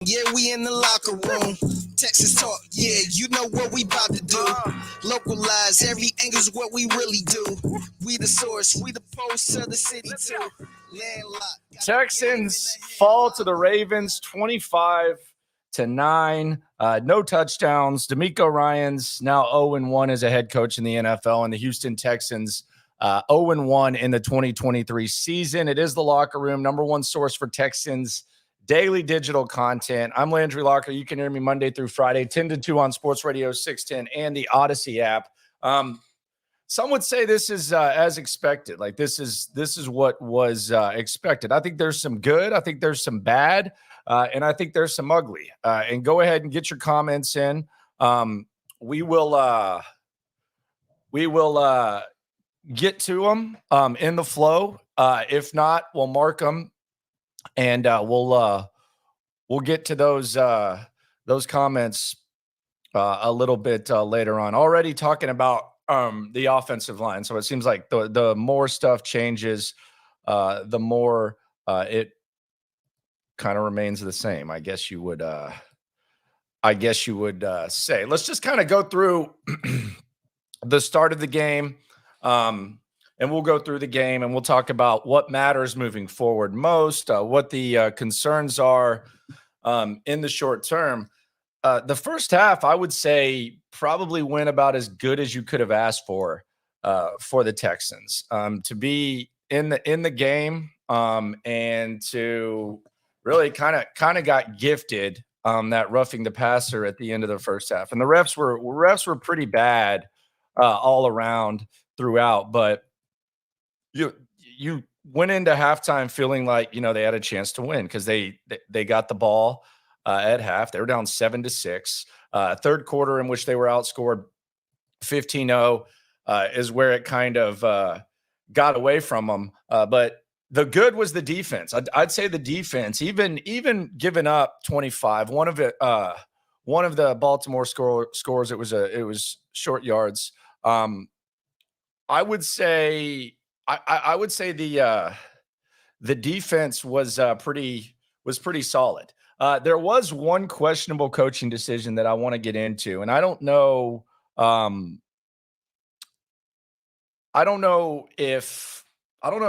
Yeah, we in the locker room. Texas talk, yeah, you know what we about to do. Localize every angle's what we really do. We the source, we the pulse of the city too. Landlocked. Texans fall to the Ravens 25-9. No touchdowns. DeMeco Ryans now 0-1 as a head coach in the NFL, and the Houston Texans 0-1 in the 2023 season. It is the Locker Room, number one source for Texans daily digital content. I'm Landry Locker. You can hear me Monday through Friday, 10 to 2 on Sports Radio 610 and the Odyssey app. Some would say this is as expected. Like this is what was expected. I think there's some good. I think there's some bad. And I think there's some ugly. And go ahead and get your comments in. We will get to them in the flow. If not, we'll mark them. And we'll get to those comments a little bit later on. Already talking about the offensive line, so it seems like the more stuff changes, the more it kind of remains the same. I guess you would say. Let's just kind of go through the start of the game. And we'll go through the game and we'll talk about what matters moving forward most, what the concerns are in the short term. The first half, I would say, probably went about as good as you could have asked for the Texans to be in the game and to really kind of got gifted that roughing the passer at the end of the first half. And the refs were pretty bad all around throughout, but you went into halftime feeling like, they had a chance to win because they got the ball at half. They were down 7-6. Third quarter in which they were outscored 15-0 is where it kind of got away from them. But the good was the defense. I'd say the defense, even giving up 25. One of the Baltimore scores, it was short yards. I would say the defense was pretty solid. There was one questionable coaching decision that I want to get into, and I don't know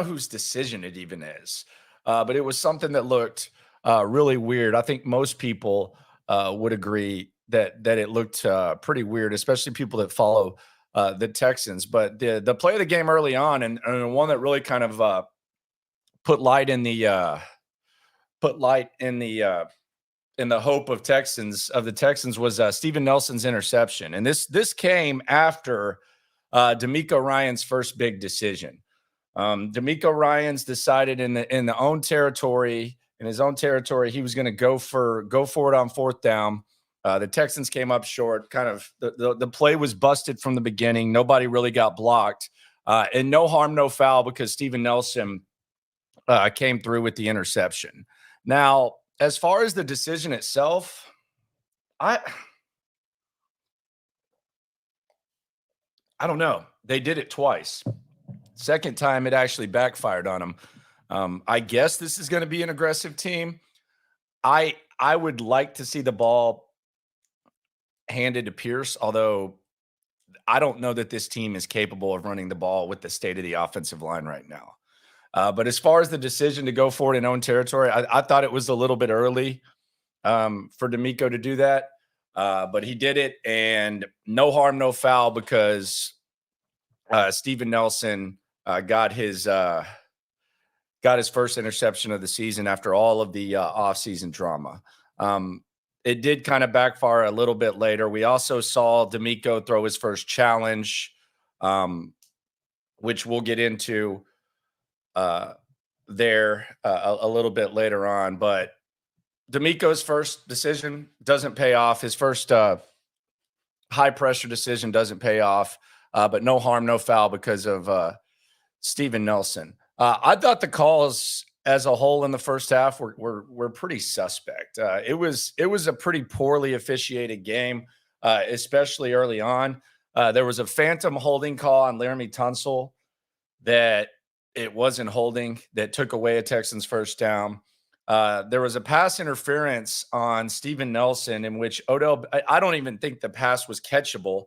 whose decision it even is, but it was something that looked really weird. I think most people would agree that it looked pretty weird, especially people that follow the Texans. But the play of the game early on, and one that really kind of put light in the hope of the Texans was Steven Nelson's interception. And this came after DeMeco Ryans' first big decision. DeMeco Ryans decided in his own territory, he was going to go for it on fourth down. The Texans came up short. Kind of the play was busted from the beginning. Nobody really got blocked, and no harm, no foul because Steven Nelson came through with the interception. Now, as far as the decision itself, I don't know. They did it twice. Second time, it actually backfired on them. I guess this is going to be an aggressive team. I would like to see the ball handed to Pierce, although I don't know that this team is capable of running the ball with the state of the offensive line right now. But as far as the decision to go for it in own territory, I thought it was a little bit early for DeMeco to do that. But he did it, and no harm, no foul because Steven Nelson got his first interception of the season after all of the offseason drama. It did kind of backfire a little bit later. We also saw DeMeco throw his first challenge, which we'll get into there a little bit later on. But DeMeco's first decision doesn't pay off. His first high-pressure decision doesn't pay off, but no harm, no foul because of Steven Nelson. I thought the calls as a whole in the first half were pretty suspect. It was a pretty poorly officiated game, especially early on. There was a phantom holding call on Laramie Tunsil that it wasn't holding, that took away a Texans first down. there was a pass interference on Steven Nelson in which I don't even think the pass was catchable.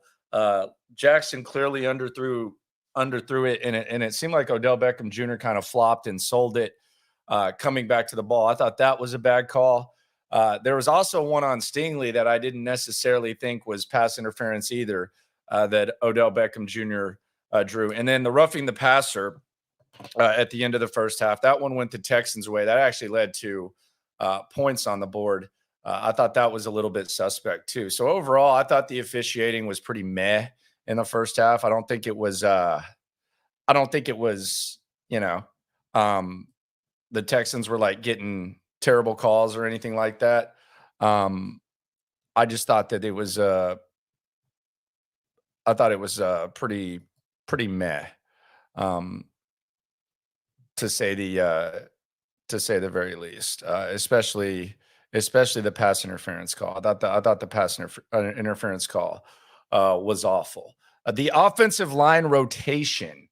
Jackson clearly underthrew it, and it seemed like Odell Beckham Jr. kind of flopped and sold it coming back to the ball. I thought that was a bad call. There was also one on Stingley that I didn't necessarily think was pass interference either, that Odell Beckham Jr. Drew. And then the roughing the passer at the end of the first half, that one went the Texans' way. That actually led to points on the board. I thought that was a little bit suspect too. So overall, I thought the officiating was pretty meh in the first half. I don't think it was, the Texans were like getting terrible calls or anything like that. I just thought that it was, pretty meh, to say the very least, especially the pass interference call. I thought the pass interference call was awful. The offensive line rotation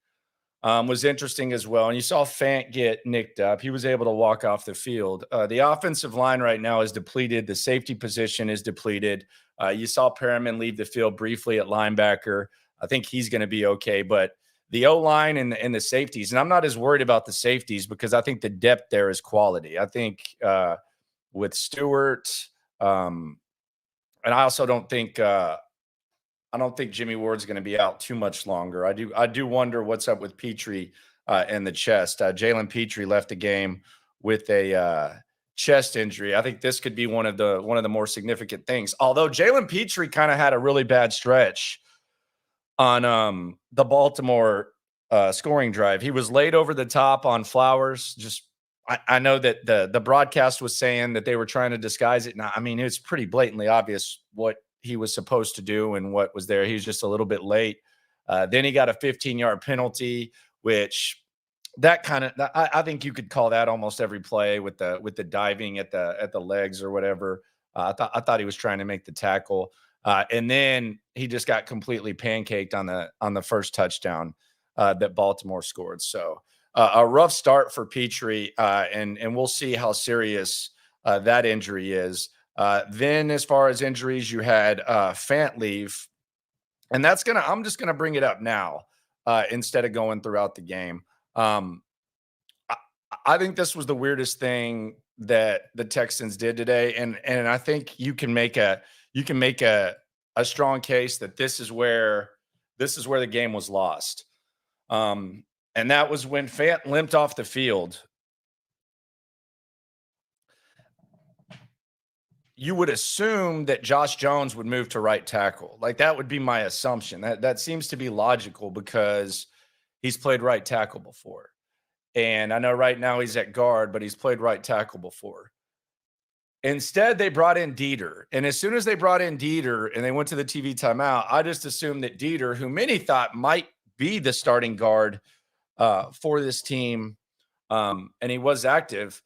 was interesting as well. And you saw Fant get nicked up. He was able to walk off the field. The offensive line right now is depleted. The safety position is depleted. You saw Perriman leave the field briefly at linebacker. I think he's going to be okay. But the O-line and the safeties, and I'm not as worried about the safeties because I think the depth there is quality. I think with Stewart, and I also don't think Jimmy Ward's going to be out too much longer. I do wonder what's up with Petrie in the chest. Jalen Petrie left the game with a chest injury. I think this could be one of the more significant things. Although Jalen Petrie kind of had a really bad stretch on the Baltimore scoring drive. He was laid over the top on Flowers. I know that the broadcast was saying that they were trying to disguise it. Now, I mean, it's pretty blatantly obvious what he was supposed to do and what was there. He was just a little bit late. Then he got a 15-yard penalty, which I think you could call that almost every play with the diving at the legs or whatever. I thought he was trying to make the tackle. And then he just got completely pancaked on the first touchdown that Baltimore scored. So a rough start for Petrie, and we'll see how serious that injury is. Then as far as injuries, you had Fant leave, and I'm just gonna bring it up now instead of going throughout the game. I think this was the weirdest thing that the Texans did today, and I think you can make a strong case that this is where the game was lost. And that was when Fant limped off the field. You would assume that Josh Jones would move to right tackle. Like, that would be my assumption. That seems to be logical because he's played right tackle before. And I know right now he's at guard, but he's played right tackle before. Instead, they brought in Dieter. And as soon as they brought in Dieter and they went to the TV timeout, I just assumed that Dieter, who many thought might be the starting guard for this team, and he was active,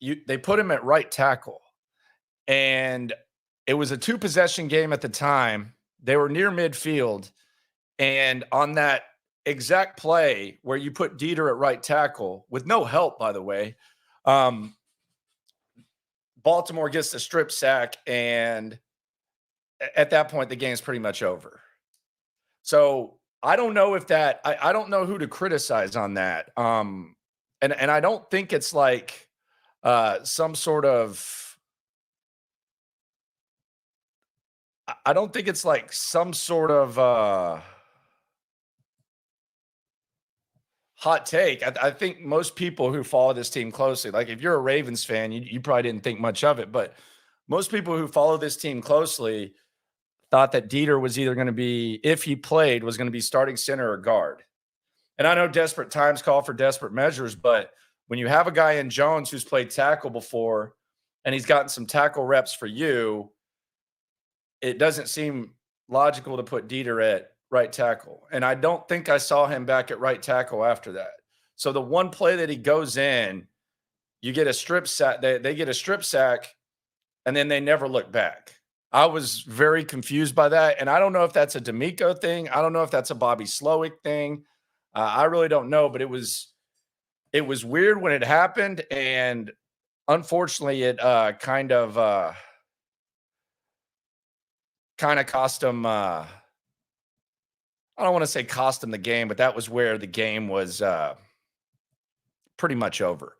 they put him at right tackle. And it was a 2-possession game at the time. They were near midfield. And on that exact play where you put Dieter at right tackle, with no help, by the way, Baltimore gets the strip sack. And at that point, the game's pretty much over. So I don't know if I don't know who to criticize on that. And I don't think it's like some sort of, I don't think it's like some sort of hot take. I think most people who follow this team closely, like if you're a Ravens fan, you probably didn't think much of it, but most people who follow this team closely thought that Dieter was either going to be, if he played, was going to be starting center or guard. And I know desperate times call for desperate measures, but when you have a guy in Jones who's played tackle before and he's gotten some tackle reps for you, it doesn't seem logical to put Dieter at right tackle. And I don't think I saw him back at right tackle after that. So the one play that he goes in, you get a strip sack. They get a strip sack, and then they never look back. I was very confused by that. And I don't know if that's a DeMeco thing. I don't know if that's a Bobby Slowick thing. I really don't know, but it was weird when it happened. And unfortunately, it kind of cost him. I don't want to say cost him the game, but that was where the game was pretty much over.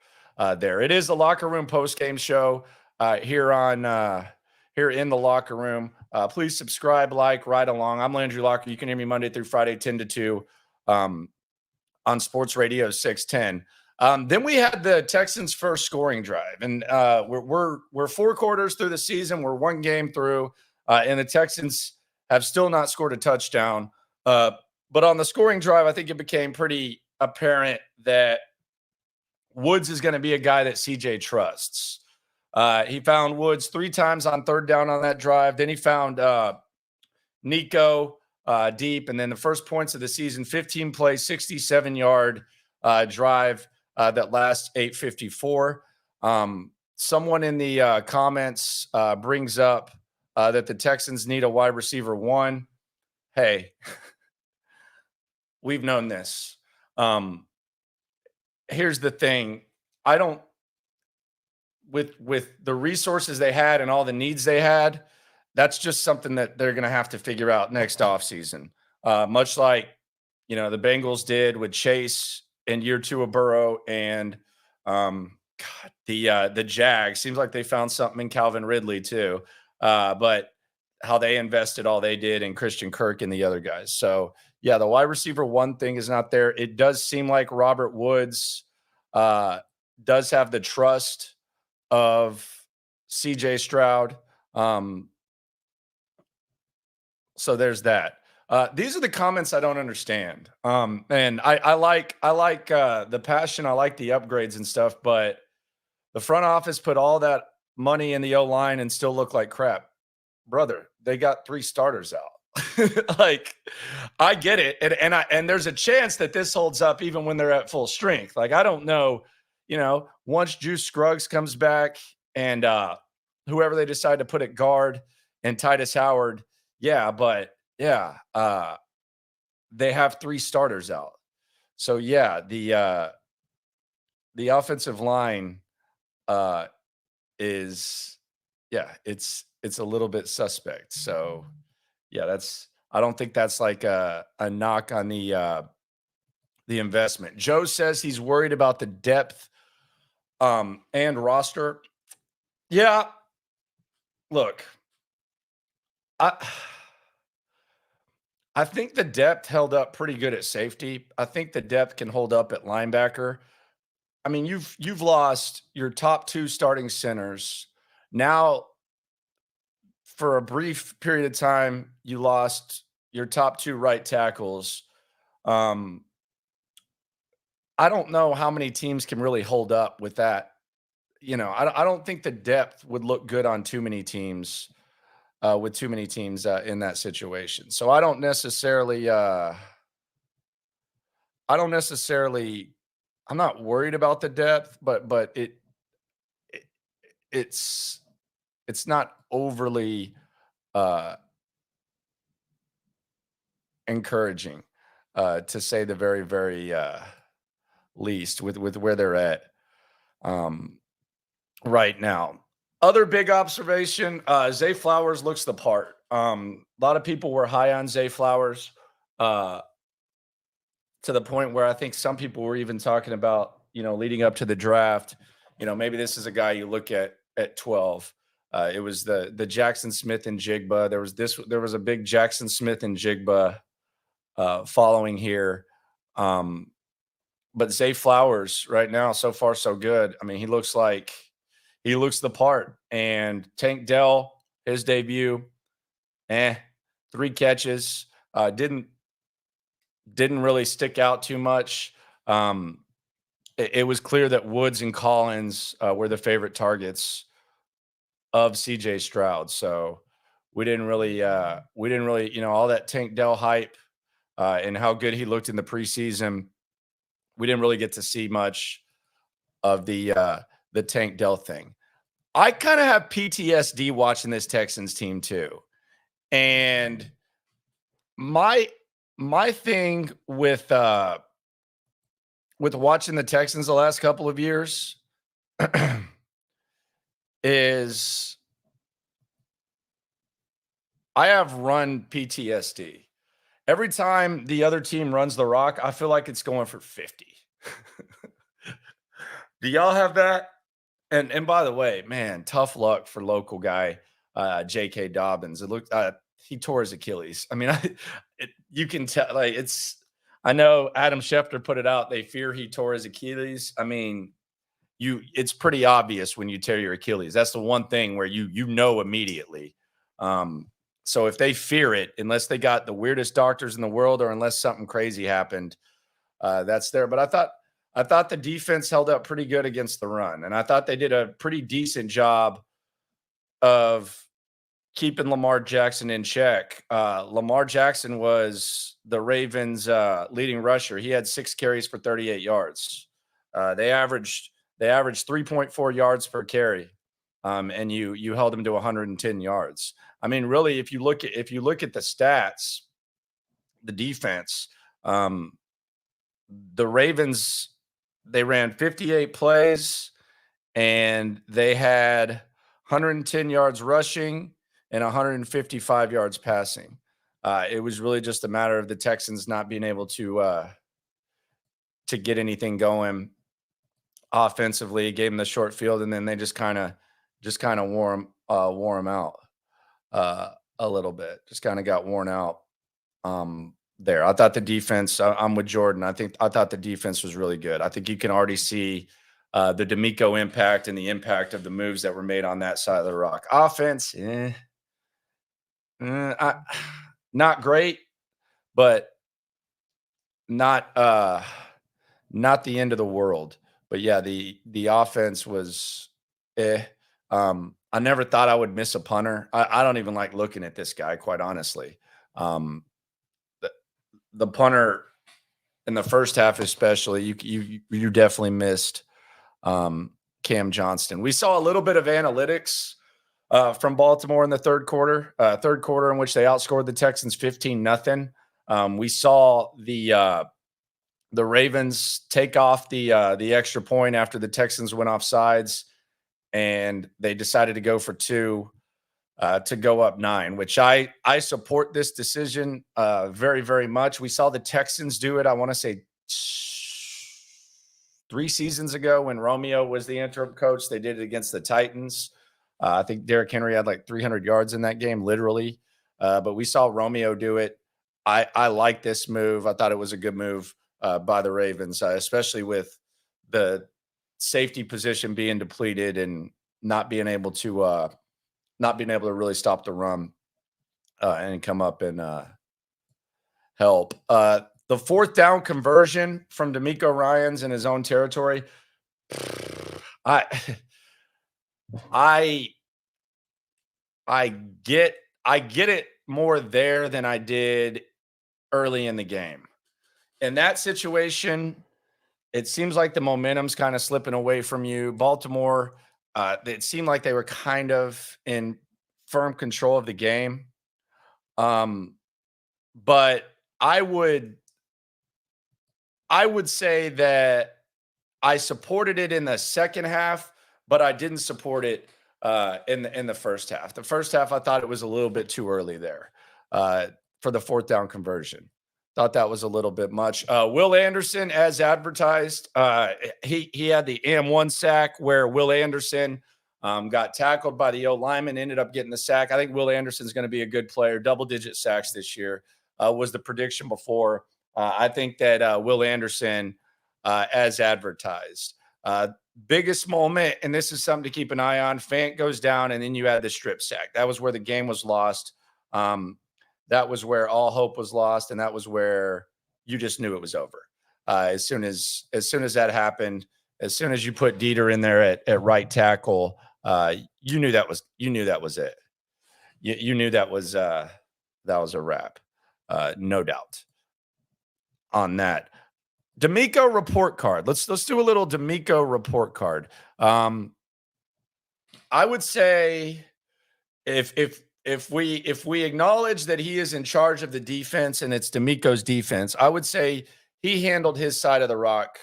There, it is the Locker Room post game show here on here in the Locker Room. Please subscribe, like, ride along. I'm Landry Locker. You can hear me Monday through Friday, 10 to 2, on Sports Radio 610. Then we had the Texans' first scoring drive, and we're 4 quarters through the season. We're 1 game through, and the Texans have still not scored a touchdown. But on the scoring drive, I think it became pretty apparent that Woods is going to be a guy that CJ trusts. He found Woods 3 times on 3rd down on that drive. Then he found DeMeco deep, and then the first points of the season, 15 play, 67-yard drive that lasts 8:54. Someone in the comments brings up that the Texans need a wide receiver 1. Hey, we've known this. Here's the thing. I don't, with the resources they had and all the needs they had, that's just something that they're going to have to figure out next offseason. Much like, the Bengals did with Chase in year 2 of Burrow, and the Jags. Seems like they found something in Calvin Ridley too. But how they invested all they did in Christian Kirk and the other guys. So yeah, the wide receiver 1 thing is not there. It does seem like Robert Woods does have the trust of CJ Stroud. So there's that. These are the comments I don't understand. And I like the passion. I like the upgrades and stuff, but the front office put all that money in the O-line and still look like crap. Brother, they got 3 starters out. Like, I get it. And there's a chance that this holds up even when they're at full strength. Like, I don't know, once Juice Scruggs comes back and whoever they decide to put at guard and Titus Howard. Yeah, but yeah, they have 3 starters out. So yeah, the offensive line is, it's a little bit suspect. So yeah, I don't think that's like a knock on the investment. Joe says he's worried about the depth and roster. Yeah, look, I think the depth held up pretty good at safety. I think the depth can hold up at linebacker. I mean, you've lost your top 2 starting centers. Now, for a brief period of time, you lost your top 2 right tackles. I don't know how many teams can really hold up with that. I don't think the depth would look good on too many teams, with too many teams in that situation. So I'm not worried about the depth, but it's not overly encouraging, to say the very, very least, with where they're at right now. Other big observation, Zay Flowers looks the part. A lot of people were high on Zay Flowers, to the point where I think some people were even talking about, leading up to the draft, maybe this is a guy you look at 12. It was the Jackson Smith and Jigba. There was a big Jackson Smith and Jigba following here. But Zay Flowers right now, so far so good. I mean, he looks the part. And Tank Dell, his debut, 3 catches, didn't really stick out too much. It was clear that Woods and Collins were the favorite targets of CJ Stroud. So we didn't really, all that Tank Dell hype and how good he looked in the preseason. We didn't really get to see much of the Tank Dell thing. I kind of have PTSD watching this Texans team too. And my thing with watching the Texans the last couple of years, is I have run PTSD. Every time the other team runs the rock, I feel like it's going for 50. Do y'all have that? And by the way, man, tough luck for local guy J.K. Dobbins. It looked he tore his Achilles. I mean, you can tell. Like I know Adam Schefter put it out. They fear he tore his Achilles. I mean, it's pretty obvious when you tear your Achilles. That's the one thing where you know immediately. So if they fear it, unless they got the weirdest doctors in the world, or unless something crazy happened, that's there. But I thought the defense held up pretty good against the run, and I thought they did a pretty decent job of keeping Lamar Jackson in check. Lamar Jackson was the Ravens' leading rusher. He had 6 carries for 38 yards. They averaged 3.4 yards per carry, and you held him to 110 yards. I mean, really, if you look at the stats, the defense, the Ravens, they ran 58 plays and they had 110 yards rushing and 155 yards passing. It was really just a matter of the Texans not being able to get anything going offensively. It gave them the short field, and then they just kind of wore them out a little bit. Just kind of got worn out there. I thought the defense. I'm with Jordan. I thought the defense was really good. I think you can already see the DeMeco impact and the impact of the moves that were made on that side of the rock. Offense, not great, but not the end of the world. But yeah, the offense was I never thought I would miss a punter. I don't even like looking at this guy, quite honestly. The punter in the first half, especially, you definitely missed Cam Johnston. We saw a little bit of analytics from Baltimore in the third quarter in which they outscored the Texans 15-0. We saw the Ravens take off the extra point after the Texans went off sides, and they decided to go for 2 to go up 9, which I support this decision very, very much. We saw the Texans do it, I want to say 3 seasons ago when Romeo was the interim coach. They did it against the Titans. I think Derrick Henry had like 300 yards in that game, literally. But we saw Romeo do it. I like this move. I thought it was a good move by the Ravens, especially with the safety position being depleted and not being able to really stop the run and come up and help. The 4th down conversion from DeMeco Ryans in his own territory. I get it more there than I did early in the game. In that situation, it seems like the momentum's kind of slipping away from you. Baltimore, it seemed like they were kind of in firm control of the game. But I would say that I supported it in the second half, but I didn't support it in the first half. The first half, I thought it was a little bit too early there for the 4th down conversion. Thought that was a little bit much. Will Anderson, as advertised, he had the AM1 sack where Will Anderson got tackled by the O-lineman, ended up getting the sack. I think Will Anderson's going to be a good player, double-digit sacks this year, was the prediction before. I think that Will Anderson, as advertised, biggest moment, and this is something to keep an eye on, Fant goes down, and then you had the strip sack. That was where the game was lost. That was where all hope was lost, and that was where you just knew it was over. As soon as that happened, as soon as you put Dieter in there at right tackle, you knew that was it. You knew that was a wrap, no doubt on that. DeMeco report card. Let's do a little DeMeco report card. I would say if we acknowledge that he is in charge of the defense and it's DeMeco's defense, I would say he handled his side of the rock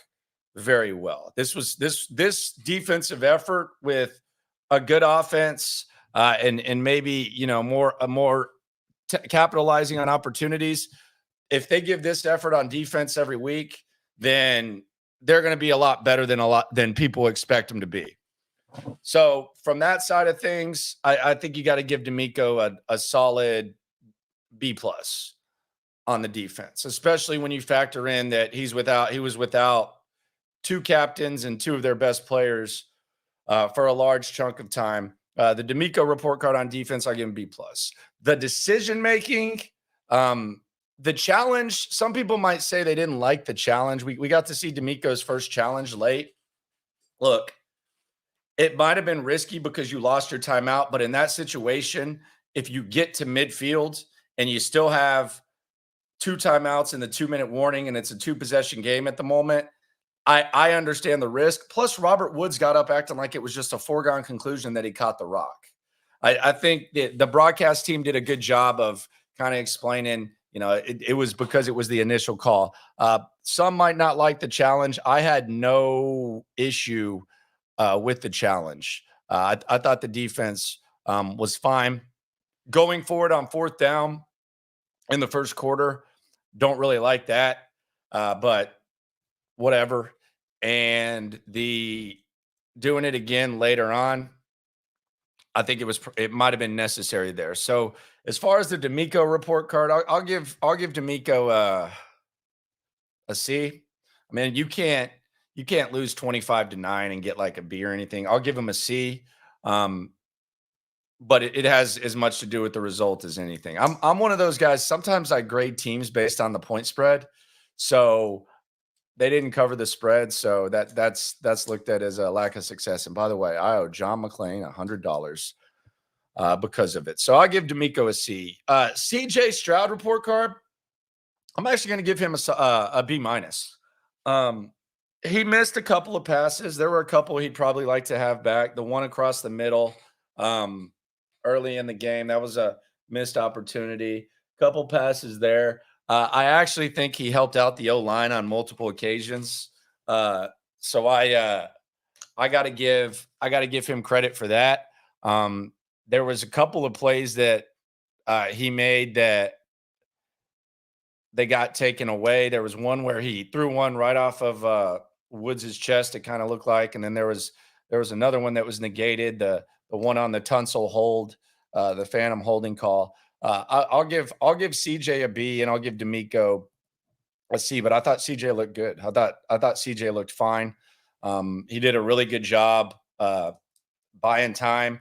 very well. This defensive effort with a good offense, and maybe, you know, more capitalizing on opportunities. If they give this effort on defense every week, then they're going to be a lot better than people expect them to be. So from that side of things, I think you got to give DeMeco a solid B plus on the defense, especially when you factor in that he was without two captains and two of their best players for a large chunk of time. The DeMeco report card on defense, I give him B plus. The decision making, the challenge. Some people might say they didn't like the challenge. We got to see DeMeco's first challenge late. Look, it might have been risky because you lost your timeout, but in that situation, if you get to midfield and you still have two timeouts and the 2-minute warning, and it's a 2-possession game at the moment, I understand the risk. Plus, Robert Woods got up acting like it was just a foregone conclusion that he caught the rock. I think the broadcast team did a good job of kind of explaining, you know, it was because it was the initial call. Some might not like the challenge. I had no issue with the challenge. I thought the defense was fine. Going forward on 4th down in the first quarter, don't really like that, but whatever. And the doing it again later on, I think it might have been necessary there. So as far as the DeMeco report card, I'll give DeMeco a C. I mean, you can't lose 25-9 and get like a B or anything. I'll give him a C. But it has as much to do with the result as anything. I'm one of those guys. Sometimes I grade teams based on the point spread. So they didn't cover the spread, so that's looked at as a lack of success. And by the way, I owe John McClain $100 because of it. So I give DeMeco a C. CJ Stroud report card, I'm actually going to give him a B minus. He missed a couple of passes. There were a couple he'd probably like to have back. The one across the middle early in the game, that was a missed opportunity. Couple passes there. I actually think he helped out the O-line on multiple occasions. So I got to give him credit for that. There was a couple of plays that he made that they got taken away. There was one where he threw one right off of Woods' chest, it kind of looked like, and then there was another one that was negated, the one on the Tunsil hold, the phantom holding call. I'll give CJ a B and I'll give DeMeco a C, but I thought CJ looked good. I thought CJ looked fine. He did a really good job buying time.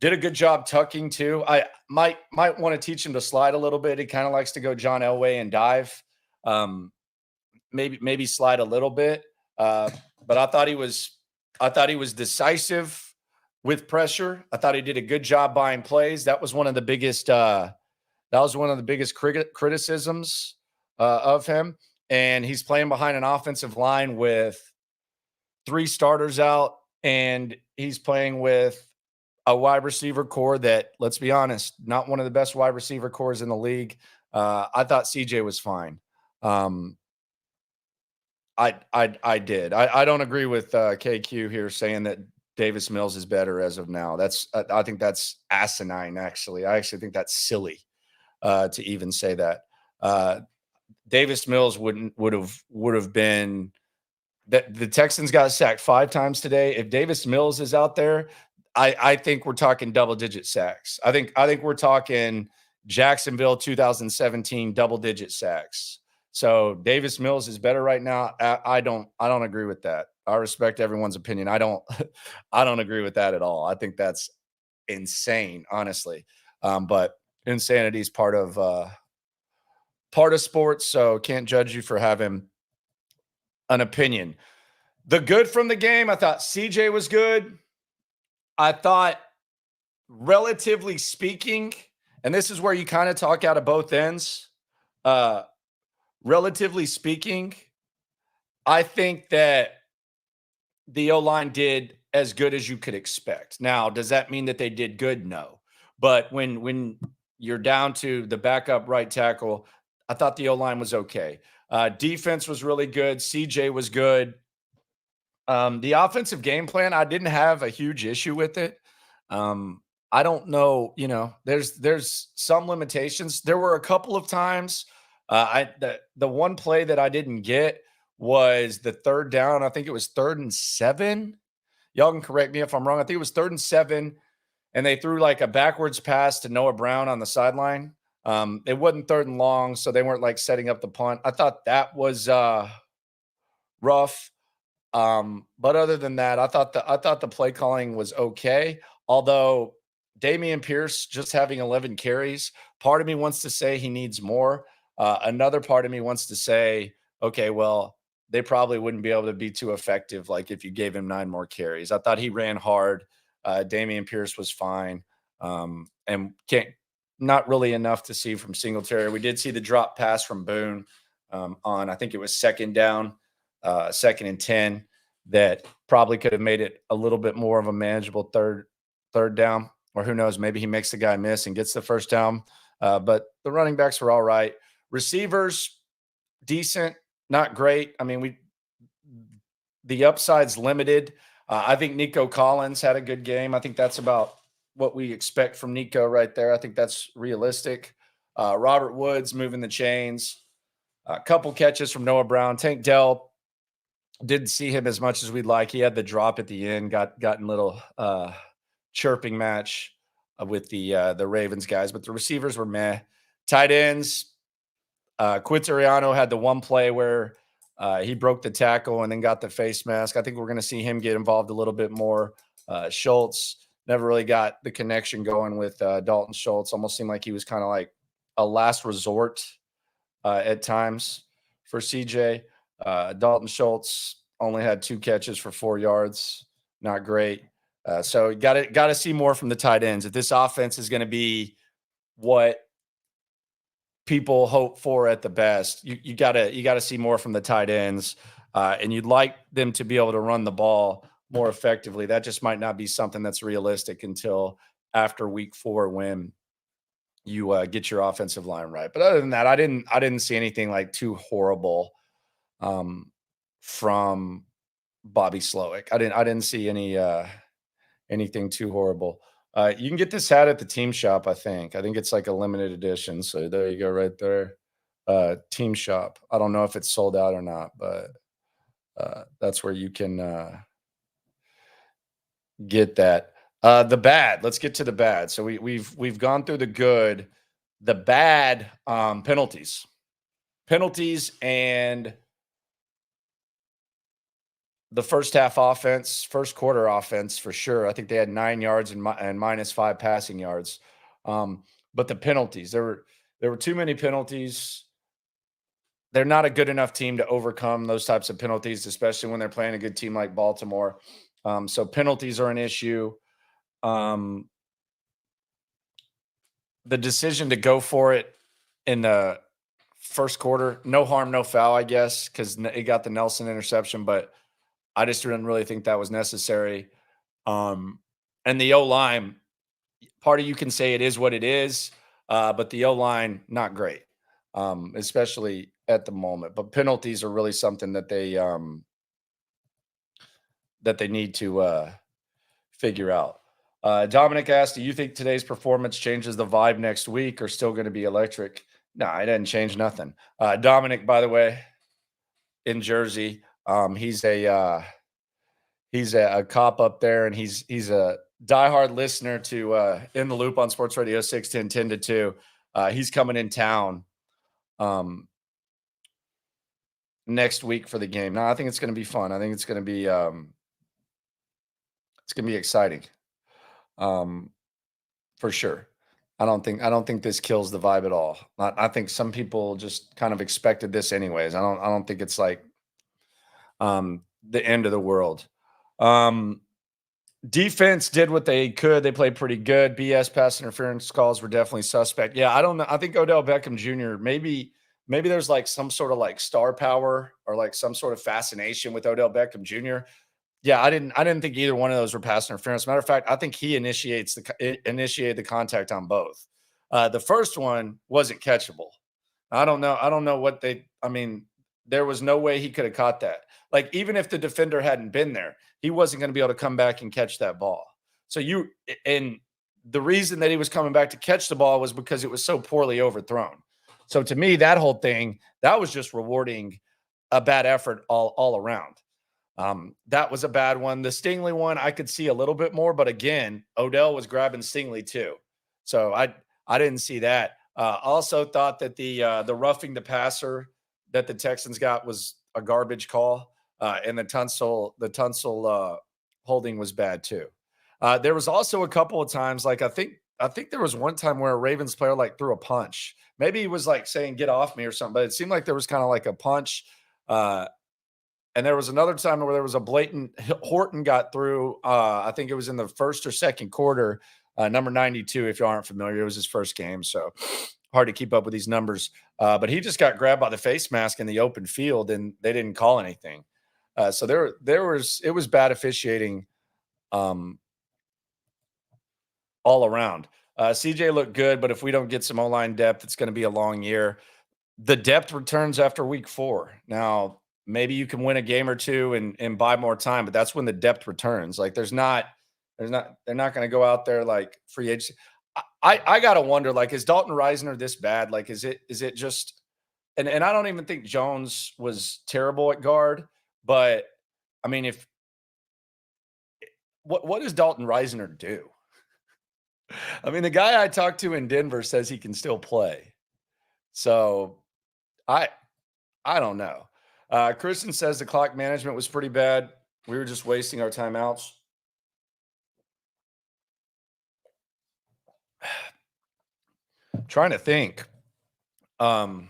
Did a good job tucking too. I might want to teach him to slide a little bit. He kind of likes to go John Elway and dive. Maybe slide a little bit. But I thought he was decisive with pressure. I thought he did a good job buying plays. That was one of the biggest criticisms of him. And he's playing behind an offensive line with 3 starters out, and he's playing with a wide receiver core that, let's be honest, not one of the best wide receiver cores in the league. I thought CJ was fine. I did. I don't agree with KQ here saying that Davis Mills is better as of now. I think that's asinine. Actually, I actually think that's silly to even say that. Davis Mills would have been that. The Texans got sacked 5 times today. If Davis Mills is out there, I think we're talking double-digit sacks. I think we're talking Jacksonville 2017 double-digit sacks. So Davis Mills is better right now. I don't agree with that. I respect everyone's opinion. I don't agree with that at all. I think that's insane, honestly. But insanity is part of sports, so can't judge you for having an opinion. The good from the game, I thought CJ was good. I thought, relatively speaking, and this is where you kind of talk out of both ends. Relatively speaking, I think that the O-line did as good as you could expect. Now, does that mean that they did good? No. But when you're down to the backup right tackle, I thought the O-line was okay. Defense was really good. CJ was good. The offensive game plan, I didn't have a huge issue with it. I don't know, there's some limitations. There were a couple of times the one play that I didn't get was the third down. I think it was 3rd and 7. Y'all can correct me if I'm wrong. I think it was 3rd and 7, and they threw like a backwards pass to Noah Brown on the sideline. It wasn't 3rd and long, so they weren't like setting up the punt. I thought that was rough. But other than that, I thought the play calling was okay. Although Dameon Pierce just having 11 carries, part of me wants to say he needs more. Another part of me wants to say, okay, well, they probably wouldn't be able to be too effective like if you gave him 9 more carries. I thought he ran hard. Dameon Pierce was fine. And not really enough to see from Singletary. We did see the drop pass from Boone on, I think it was 2nd down, 2nd and 10, that probably could have made it a little bit more of a manageable third down, or who knows, maybe he makes the guy miss and gets the 1st down. But the running backs were all right. Receivers, decent, not great. I mean, the upside's limited. I think Nico Collins had a good game. I think that's about what we expect from Nico right there. I think that's realistic. Robert Woods moving the chains. A couple catches from Noah Brown. Tank Dell, didn't see him as much as we'd like. He had the drop at the end, got in little chirping match with the Ravens guys, but the receivers were meh. Tight ends, Quitoriano had the one play where he broke the tackle and then got the face mask. I think we're going to see him get involved a little bit more. Schultz never really got the connection going with Dalton Schultz. Almost seemed like he was kind of like a last resort at times for CJ. Dalton Schultz only had 2 catches for 4 yards. Not great. So got to see more from the tight ends. If this offense is going to be what people hope for at the best, you gotta see more from the tight ends, and you'd like them to be able to run the ball more effectively. That just might not be something that's realistic until after week 4 when you get your offensive line right. But other than that, I didn't see anything like too horrible from Bobby Slowick. I didn't see anything too horrible. You can get this hat at the team shop, I think. I think it's like a limited edition. So there you go right there. Team shop. I don't know if it's sold out or not, but that's where you can get that. The bad. Let's get to the bad. So we've gone through the good. The bad, penalties. Penalties and the first half offense, first quarter offense for sure. I think they had 9 yards and -5 passing yards. But the penalties, there were too many penalties. They're not a good enough team to overcome those types of penalties, especially when they're playing a good team like Baltimore. So penalties are an issue. The decision to go for it in the first quarter, no harm, no foul, I guess, because it got the Nelson interception, but I just didn't really think that was necessary. And the O-line, part of you can say it is what it is, but the O-line, not great, especially at the moment. But penalties are really something that they need to figure out. Dominic asked, do you think today's performance changes the vibe next week or still going to be electric? No, it didn't change nothing. Dominic, by the way, in Jersey, he's a cop up there, and he's a diehard listener to In the Loop on Sports Radio 610 10 to 2. He's coming in town next week for the game. Now, I think it's going to be fun. I think it's going to be exciting. For sure. I don't think this kills the vibe at all. I think some people just kind of expected this anyways. I don't think it's like the end of the world. Defense did what they could. They played pretty good. BS pass interference calls were definitely suspect. Yeah, I don't know. I think Odell Beckham Jr. maybe there's like some sort of like star power or like some sort of fascination with Odell Beckham Jr. Yeah, I didn't think either one of those were pass interference. Matter of fact, I think he initiated the contact on both. The first one wasn't catchable. I don't know what there was no way he could have caught that. Like, even if the defender hadn't been there, he wasn't going to be able to come back and catch that ball. So and the reason that he was coming back to catch the ball was because it was so poorly overthrown. So to me, that whole thing, that was just rewarding a bad effort all around. That was a bad one. The Stingley one, I could see a little bit more, but again, Odell was grabbing Stingley too. So I didn't see that. Also thought that the roughing the passer that the Texans got was a garbage call, and the Tunsil holding was bad too. There was also a couple of times, like I think there was one time where a Ravens player like threw a punch. Maybe he was like saying "get off me" or something, but it seemed like there was kind of like a punch. And there was another time where there was a blatant Horton got through. I think it was in the first or second quarter. Number 92, if you aren't familiar, it was his first game, so hard to keep up with these numbers. But he just got grabbed by the face mask in the open field, and they didn't call anything. So it was bad officiating all around. CJ looked good, but if we don't get some O-line depth, it's going to be a long year. The depth returns after week 4. Now, maybe you can win a game or two and buy more time, but that's when the depth returns. Like they're not going to go out there like free agents. I got to wonder, like, is Dalton Reisner this bad? Like, is it just, and I don't even think Jones was terrible at guard, but I mean, what does Dalton Reisner do? I mean, the guy I talked to in Denver says he can still play. So I don't know. Kristen says the clock management was pretty bad. We were just wasting our timeouts. Trying to think. One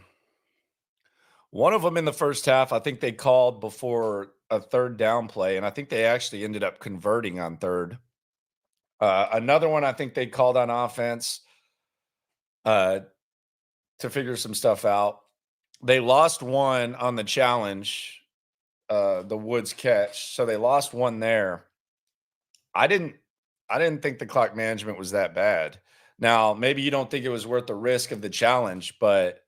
of them in the first half, I think they called before a third down play, and I think they actually ended up converting on third. Another one I think they called on offense to figure some stuff out. They lost one on the challenge, the Woods catch. So they lost one there. I didn't think the clock management was that bad. Now, maybe you don't think it was worth the risk of the challenge, but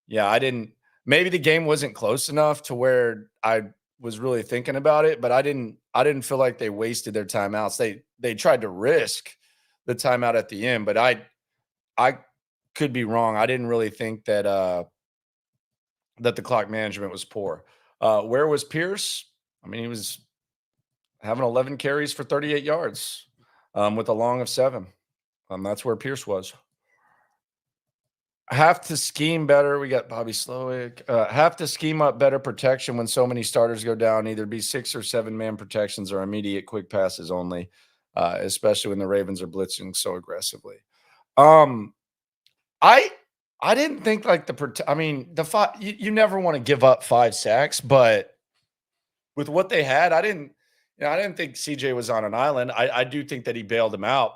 yeah, I didn't. Maybe the game wasn't close enough to where I was really thinking about it, but I didn't feel like they wasted their timeouts. They tried to risk the timeout at the end, but I could be wrong. I didn't really think that that the clock management was poor. Where was Pierce? I mean, he was having 11 carries for 38 yards with a long of 7. That's where Pierce was. Have to scheme better. We got Bobby Slowick. Have to scheme up better protection when so many starters go down. Either be 6 or 7 man protections or immediate quick passes only, especially when the Ravens are blitzing so aggressively. I didn't think like I mean, you never want to give up 5 sacks, but with what they had, I didn't think CJ was on an island. I do think that he bailed him out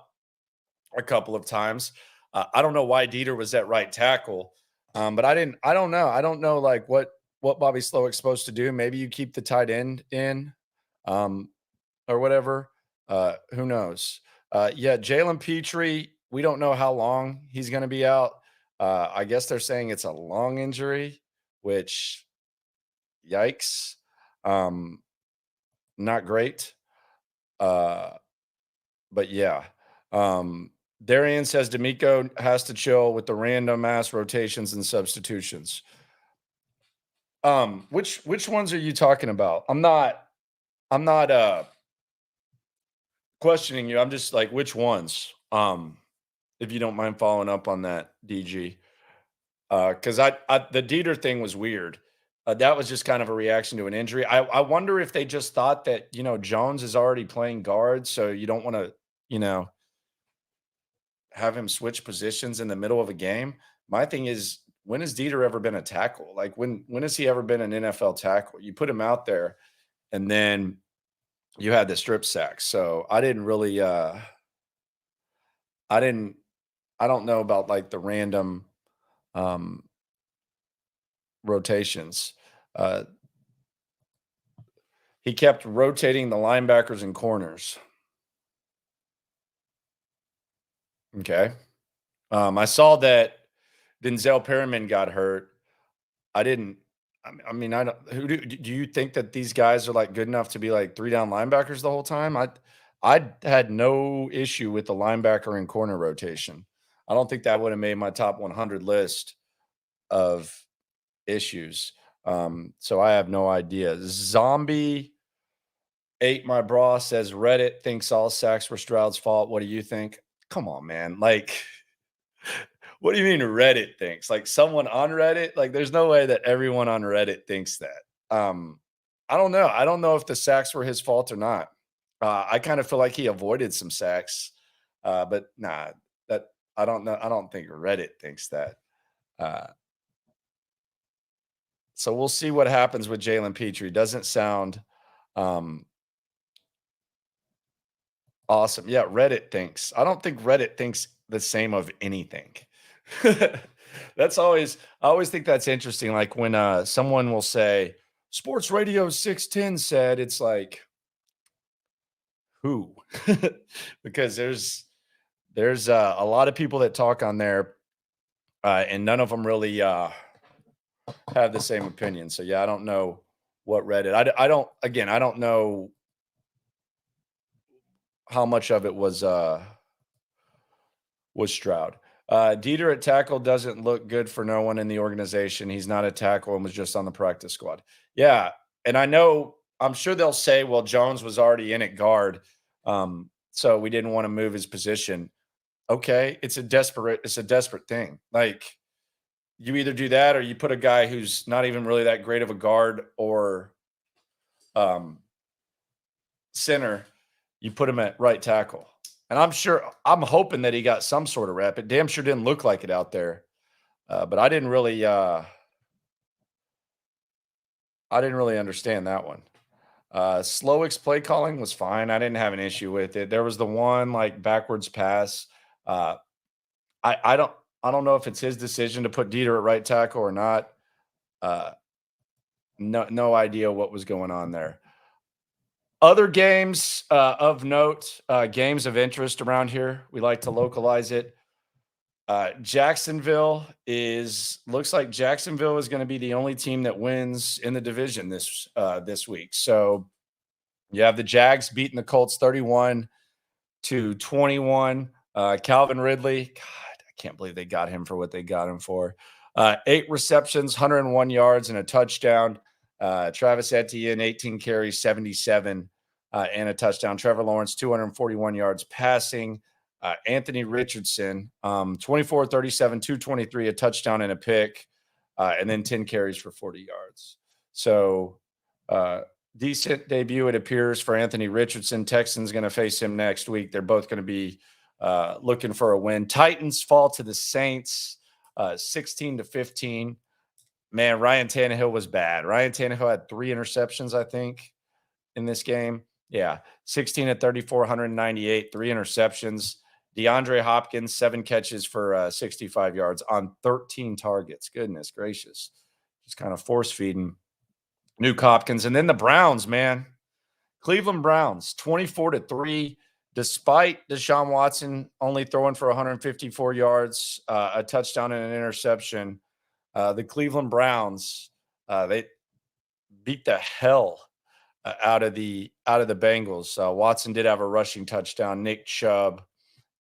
a couple of times. I don't know why Dieter was at right tackle, but I don't know. I don't know like what Bobby Slowick's supposed to do. Maybe you keep the tight end in, or whatever. Who knows? Yeah, Jalen Petrie. We don't know how long he's going to be out. I guess they're saying it's a long injury, which, yikes, not great. But yeah. Darian says DeMeco has to chill with the random ass rotations and substitutions. Which ones are you talking about? I'm not questioning you. I'm just like, which ones? If you don't mind following up on that, DG. Because the Dieter thing was weird. That was just kind of a reaction to an injury. I wonder if they just thought that, Jones is already playing guard, so you don't want to, have him switch positions in the middle of a game. My thing is, when has Dieter ever been a tackle? Like when has he ever been an NFL tackle? You put him out there and then you had the strip sack. So I didn't really I don't know about like the random rotations. He kept rotating the linebackers and corners. Okay. I saw that Denzel Perryman got hurt. I didn't. I mean, I don't. Do you think that these guys are like good enough to be like 3 down linebackers the whole time? I had no issue with the linebacker and corner rotation. I don't think that would have made my top 100 list of issues. So I have no idea. Zombie ate my bra says Reddit thinks all sacks were Stroud's fault. What do you think? Come on, man. Like, what do you mean Reddit thinks? Like someone on Reddit? Like, there's no way that everyone on Reddit thinks that. I don't know. I don't know if the sacks were his fault or not. I kind of feel like he avoided some sacks, but nah, that I don't know. I don't think Reddit thinks that. Uh, so we'll see what happens with Jalen Petrie. Doesn't sound um, awesome. Yeah, Reddit thinks. I don't think Reddit thinks the same of anything. That's always I always think that's interesting. Like when someone will say, Sports Radio 610 said, it's like, who? Because there's a lot of people that talk on there, and none of them really have the same opinion. So yeah, I don't know what Reddit. I don't. Again, I don't know how much of it was Stroud. Dieter at tackle doesn't look good for no one in the organization. He's not a tackle and was just on the practice squad. Yeah, and I know. I'm sure they'll say, well, Jones was already in at guard, so we didn't want to move his position. Okay, it's a desperate thing. Like you either do that or you put a guy who's not even really that great of a guard or um, center, you put him at right tackle. And I'm hoping that he got some sort of rep. It damn sure didn't look like it out there. But I didn't really understand that one. Slowick's play calling was fine. I didn't have an issue with it. There was the one like backwards pass. Uh, I, I don't I don't know if it's his decision to put Dieter at right tackle or not. Uh, no idea what was going on there. Other games of note, games of interest around here. We like to localize it. Jacksonville is looks like Jacksonville is going to be the only team that wins in the division this week. So you have the Jags beating the Colts 31-21. Calvin Ridley, God, I can't believe they got him for what they got him for. 8 receptions, 101 yards, and a touchdown. Travis Etienne, 18 carries, 77, and a touchdown. Trevor Lawrence, 241 yards passing. Anthony Richardson, 24 37, 223, a touchdown and a pick, and then 10 carries for 40 yards. So, decent debut, it appears, for Anthony Richardson. Texans going to face him next week. They're both going to be looking for a win. Titans fall to the Saints 16-15. Man, Ryan Tannehill was bad. Ryan Tannehill had 3 interceptions, I think, in this game. Yeah, 16 at 34, 198, 3 interceptions. DeAndre Hopkins, 7 catches for 65 yards on 13 targets. Goodness gracious. Just kind of force feeding Nuke Hopkins. And then the Browns, man. Cleveland Browns, 24-3. Despite Deshaun Watson only throwing for 154 yards, a touchdown and an interception, the Cleveland Browns, they beat the hell out of the Bengals. Watson did have a rushing touchdown. Nick Chubb,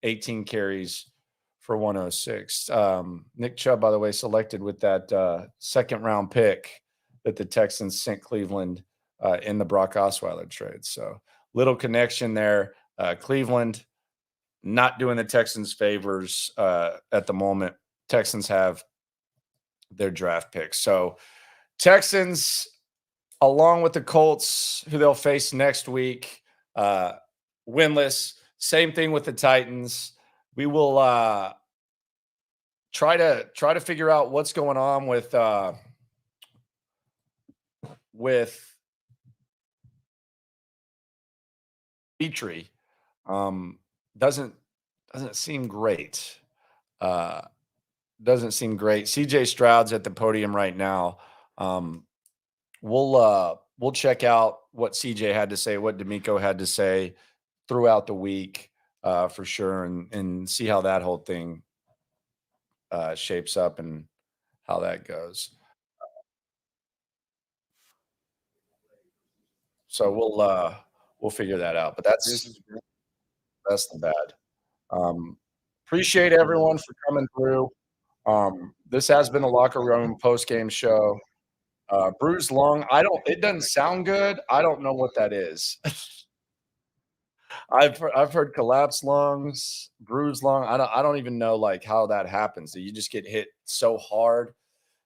18 carries for 106. Nick Chubb, by the way, selected with that second round pick that the Texans sent Cleveland in the Brock Osweiler trade. So little connection there. Cleveland not doing the Texans favors at the moment. Texans have their draft picks. So Texans, along with the Colts, who they'll face next week, winless. Same thing with the Titans. We will try to figure out what's going on with Petrie. Doesn't seem great. Doesn't seem great. CJ Stroud's at the podium right now. We'll check out what CJ had to say, what DeMeco had to say throughout the week for sure, and see how that whole thing shapes up and how that goes. So we'll figure that out. But that's That's the bad. Appreciate everyone for coming through. This has been the Locker Room post-game show. Bruised lung. It doesn't sound good. I don't know what that is. I've heard collapsed lungs, bruised lung. I don't even know like how that happens. Do you just get hit so hard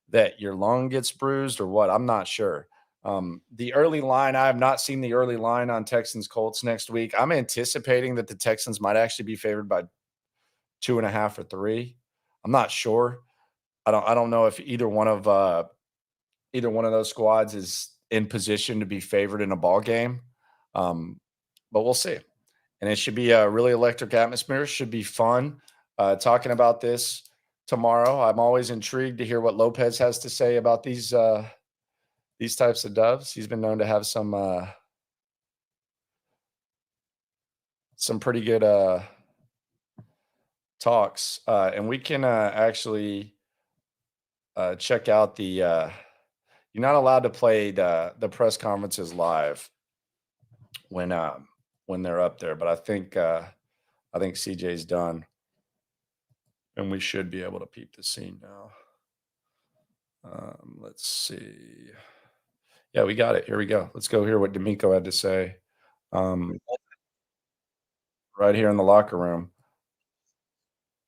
that your lung gets bruised or what? I'm not sure. The early line, I have not seen the early line on Texans Colts next week. I'm anticipating that the Texans might actually be favored by 2.5 or 3. I'm not sure. I don't know if either one of those squads is in position to be favored in a ball game. But we'll see. And it should be a really electric atmosphere. Should be fun talking about this tomorrow. I'm always intrigued to hear what Lopez has to say about these types of doves. He's been known to have some pretty good talks. And we can actually check out the you're not allowed to play the press conferences live when they're up there, but I think CJ's done, and we should be able to peep the scene now. Let's see. Yeah, we got it. Here we go. Let's go hear what DeMeco had to say. Right here in the locker room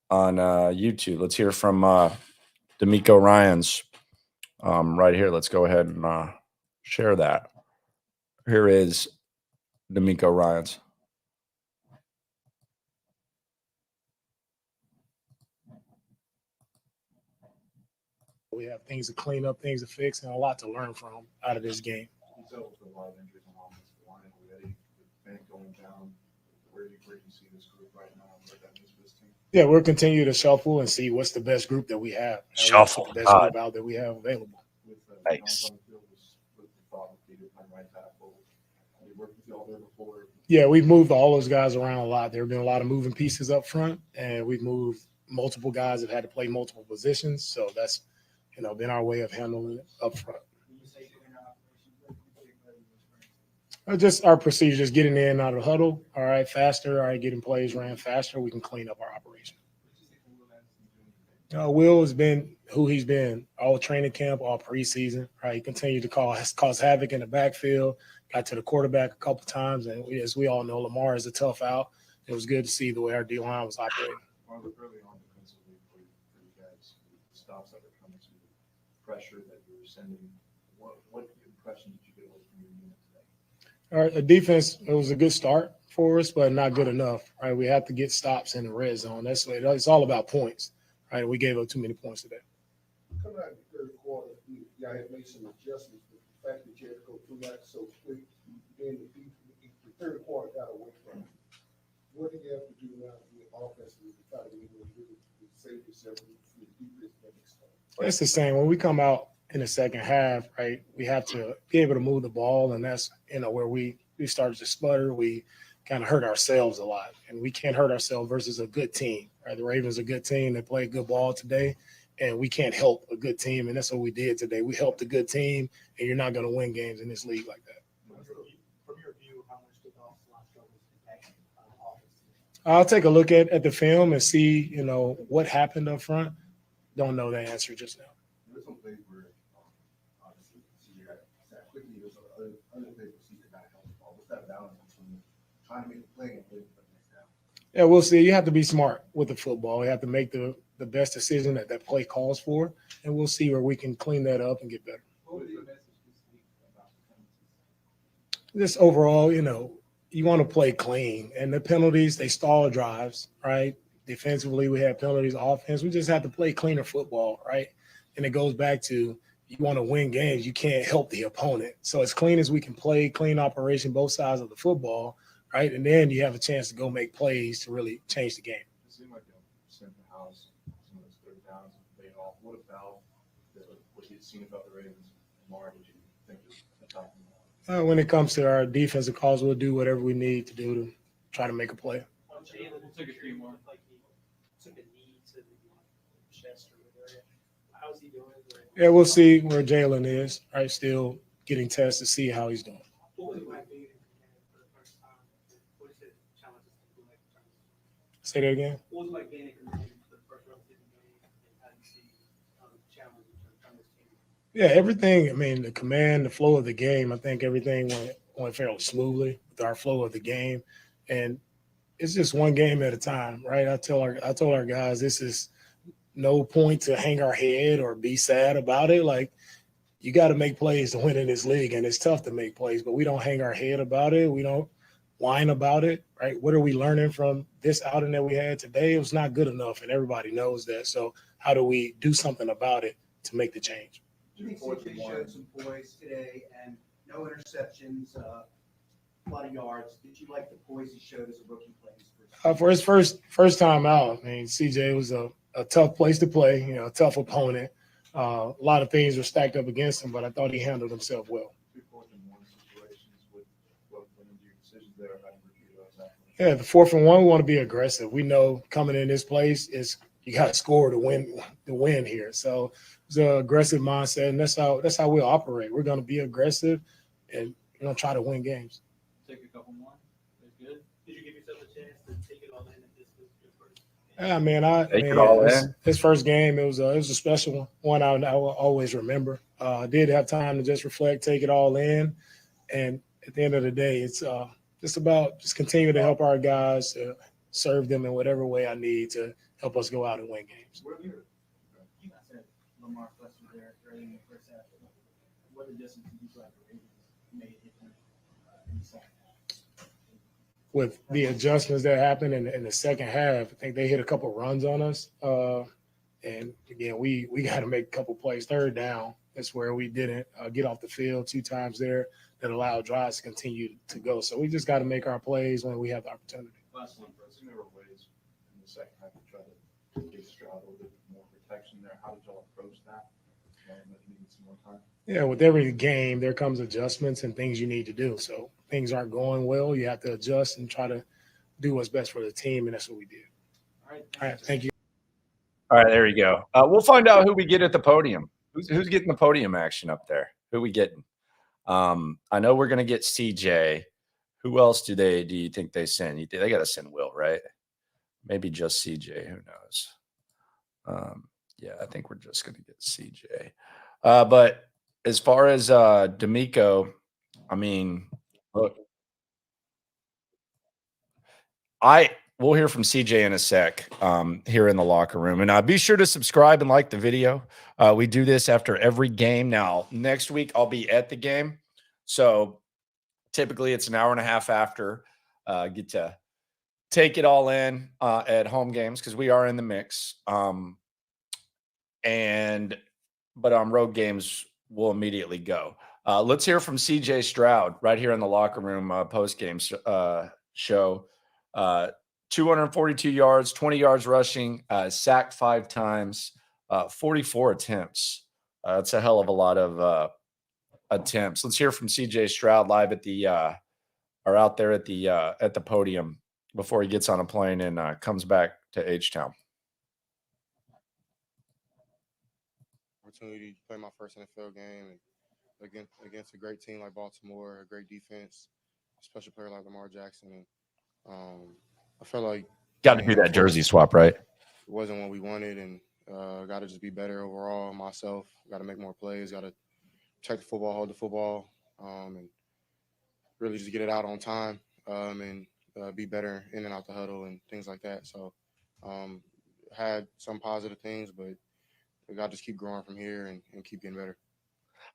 on YouTube. Let's hear from DeMeco Ryans right here. Let's go ahead and share that. Here is DeMeco Ryans. We have things to clean up, things to fix, and a lot to learn from out of this game. You tell us a lot of injuries on offensive line already. With Bank going down, where do you see this group right now? What that means for this team? Yeah, we'll continue to shuffle and see what's the best group that we have. Shuffle. The best group out that we have available. With Nice. Right tackle. Have you worked with y'all there before? Yeah, we've moved all those guys around a lot. There have been a lot of moving pieces up front, and we've moved multiple guys that had to play multiple positions. So that's been our way of handling it up front. Just our procedures, getting in and out of the huddle. All right, faster. All right, getting plays ran faster. We can clean up our operation. Will has been who he's been all training camp, all preseason. Right, he continued to cause havoc in the backfield. Got to the quarterback a couple times, and as we all know, Lamar is a tough out. It was good to see the way our D line was operating. Early on defensively for you guys, the stops that were coming to you, pressure that you were sending. What impression did you get away from your unit today? All right, the defense, it was a good start for us, but not good enough. Right, we have to get stops in the red zone. It's all about points. Right, we gave up too many points today. Coming out in the third quarter, y'all had made some adjustments. The fact that you had to go through that so quick, then the third quarter got away from you. What do you have to do now to be offensively to try to really save yourself from the defense next time? It's the same. When we come out in the second half, right, we have to be able to move the ball, and that's where we started to sputter. We kind of hurt ourselves a lot, and we can't hurt ourselves versus a good team. Right, the Ravens are a good team. They played good ball today, and we can't help a good team, and that's what we did today. We helped a good team, and you're not going to win games in this league like that. From your view, how much did the offensive line impact offense? I'll take a look at the film and see, what happened up front. Don't know the answer just now. There's some plays where obviously you got that quickly. There's other plays where you got help the ball. What's that balance between trying to make the play and play for the next down? Yeah, we'll see. You have to be smart with the football. You have to make the best decision that play calls for, and we'll see where we can clean that up and get better. What would be your message this week about the penalties? Just overall, you want to play clean, and the penalties, they stall drives, right? Defensively, we have penalties. Offense, we just have to play cleaner football, right? And it goes back to you want to win games, you can't help the opponent. So as clean as we can play, clean operation, both sides of the football, right? And then you have a chance to go make plays to really change the game. It seemed like a simple house, some of those third downs paid off. What about what you'd seen about the Ravens and Lamar? Did you think was attacking? When it comes to our defensive calls, we'll do whatever we need to do to try to make a play. Jalen took a 3-1, like he took a knee to the chest or whatever. How's he doing? Yeah, we'll see where Jalen is, right? Still getting tests to see how he's doing. What was it like being in Canada for the first time? What is it challenges to do like Say that again. What was it like being in command for the first round of the game, and how do you see the challenges from this team? Yeah, everything. I mean, the command, the flow of the game. I think everything went fairly smoothly with our flow of the game, and it's just one game at a time, right? I told our guys this is no point to hang our head or be sad about it. Like you got to make plays to win in this league, and it's tough to make plays, but we don't hang our head about it. We don't whine about it, right? What are we learning from this outing that we had today? It was not good enough, and everybody knows that. So how do we do something about it to make the change? I think CJ showed some poise today and no interceptions, a lot of yards. Did you like the poise he showed as a rookie playing? For his first time out, I mean, CJ was a tough place to play, a tough opponent. A lot of things were stacked up against him, but I thought he handled himself well. 2 4th-and-1 situations with what went into your decisions there. How do you review those after? Yeah, the 4th-and-1, we want to be aggressive. We know coming in this place is you got to score to win here. So it's an aggressive mindset, and that's how we'll operate. We're going to be aggressive, and we're going to try to win games. Take a couple more. That's good. Did you give yourself a chance to take it all in if this was your first game? Yeah, man, Take it all in. His first game, it was a special one. I will always remember. I did have time to just reflect, take it all in, and at the end of the day, it's just about just continue to help our guys, serve them in whatever way I need to help us go out and win games. You guys had Lamar Fletcher there early in the first half. What adjustments did you feel like the Ravens made in the second half? With the adjustments that happened in the second half, I think they hit a couple runs on us. And again, we got to make a couple plays. Third down, that's where we didn't get off the field 2 times there that allowed drives to continue to go. So we just got to make our plays when we have the opportunity. Last one, President, there were ways in the second half to try to give Stroud a little bit more protection there. How did y'all approach that? Needing some more time. Yeah, with every game, there comes adjustments and things you need to do. So things aren't going well, you have to adjust and try to do what's best for the team, and that's what we did. All right. All right, thank you. All right, there you go. We'll find out who we get at the podium. Who's getting the podium action up there? Who we getting? I know we're gonna get CJ. Who else do you think they send? They got to send Will, right? Maybe just CJ. Who knows? Yeah, I think we're just gonna get CJ. But as far as DeMeco, I mean, look, we'll hear from CJ in a sec here in the locker room. And be sure to subscribe and like the video. We do this after every game. Now, next week, I'll be at the game. So typically it's an hour and a half after. Get to take it all in at home games because we are in the mix. But on road games, we'll immediately go. Let's hear from CJ Stroud right here in the locker room post-game show. 242 yards, 20 yards rushing, sacked 5 times, 44 attempts. That's a hell of a lot of attempts. Let's hear from CJ Stroud live at the or out there at the podium before he gets on a plane and comes back to H-Town. Opportunity to play my first NFL game and against a great team like Baltimore, a great defense, a special player like Lamar Jackson. And I felt like got to do that jersey swap, right? It wasn't what we wanted, and got to just be better overall myself. Got to make more plays. Got to check the football, hold the football, and really just get it out on time and be better in and out the huddle and things like that. So had some positive things, but we got to just keep growing from here and keep getting better.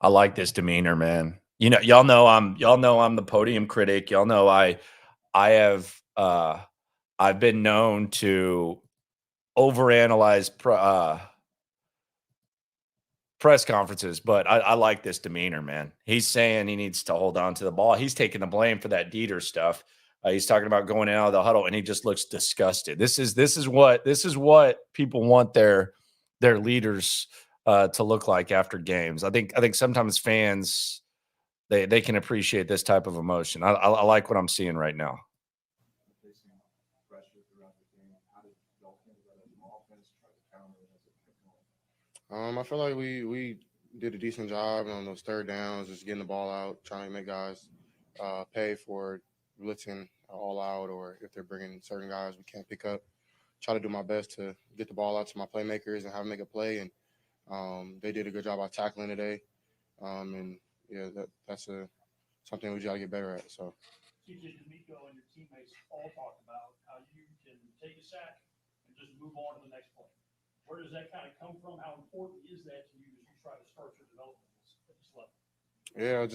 I like this demeanor, man. Y'all know I'm the podium critic. Y'all know I've been known to overanalyze press conferences, but I like this demeanor, man. He's saying he needs to hold on to the ball. He's taking the blame for that Dieter stuff. He's talking about going out of the huddle, and he just looks disgusted. This is what people want their leaders to look like after games. I think sometimes fans they can appreciate this type of emotion. I like what I'm seeing right now. I feel like we did a decent job on those third downs, just getting the ball out, trying to make guys pay for blitzing all out, or if they're bringing certain guys we can't pick up. try to do my best to get the ball out to my playmakers and have them make a play. And they did a good job of tackling today. And yeah, that's something we got to get better at. So. TJ, DeMeco, and your teammates all talked about how you can take a sack and just move on to the next play. Where does that kind of come from? How important is that to you as you try to start your development at this level? Yeah,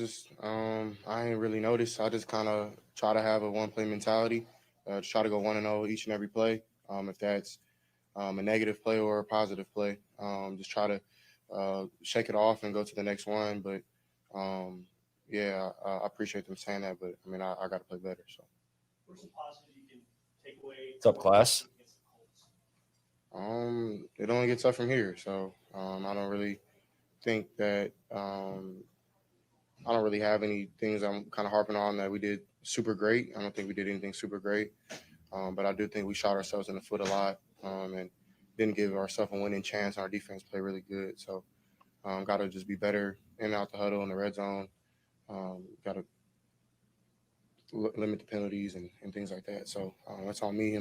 I ain't really noticed. I just kind of try to have a one-play mentality, try to go 1-0 each and every play. If that's a negative play or a positive play, just try to shake it off and go to the next one. But yeah, I appreciate them saying that, but I mean, I got to play better. So. What's the positive you can take away? What's up, class? It only gets up from here. So I don't really think that I don't really have any things I'm kind of harping on that we did super great. I don't think we did anything super great, but I do think we shot ourselves in the foot a lot and didn't give ourselves a winning chance. Our defense played really good, so got to just be better in and out the huddle in the red zone. Got to limit the penalties and things like that. So that's on me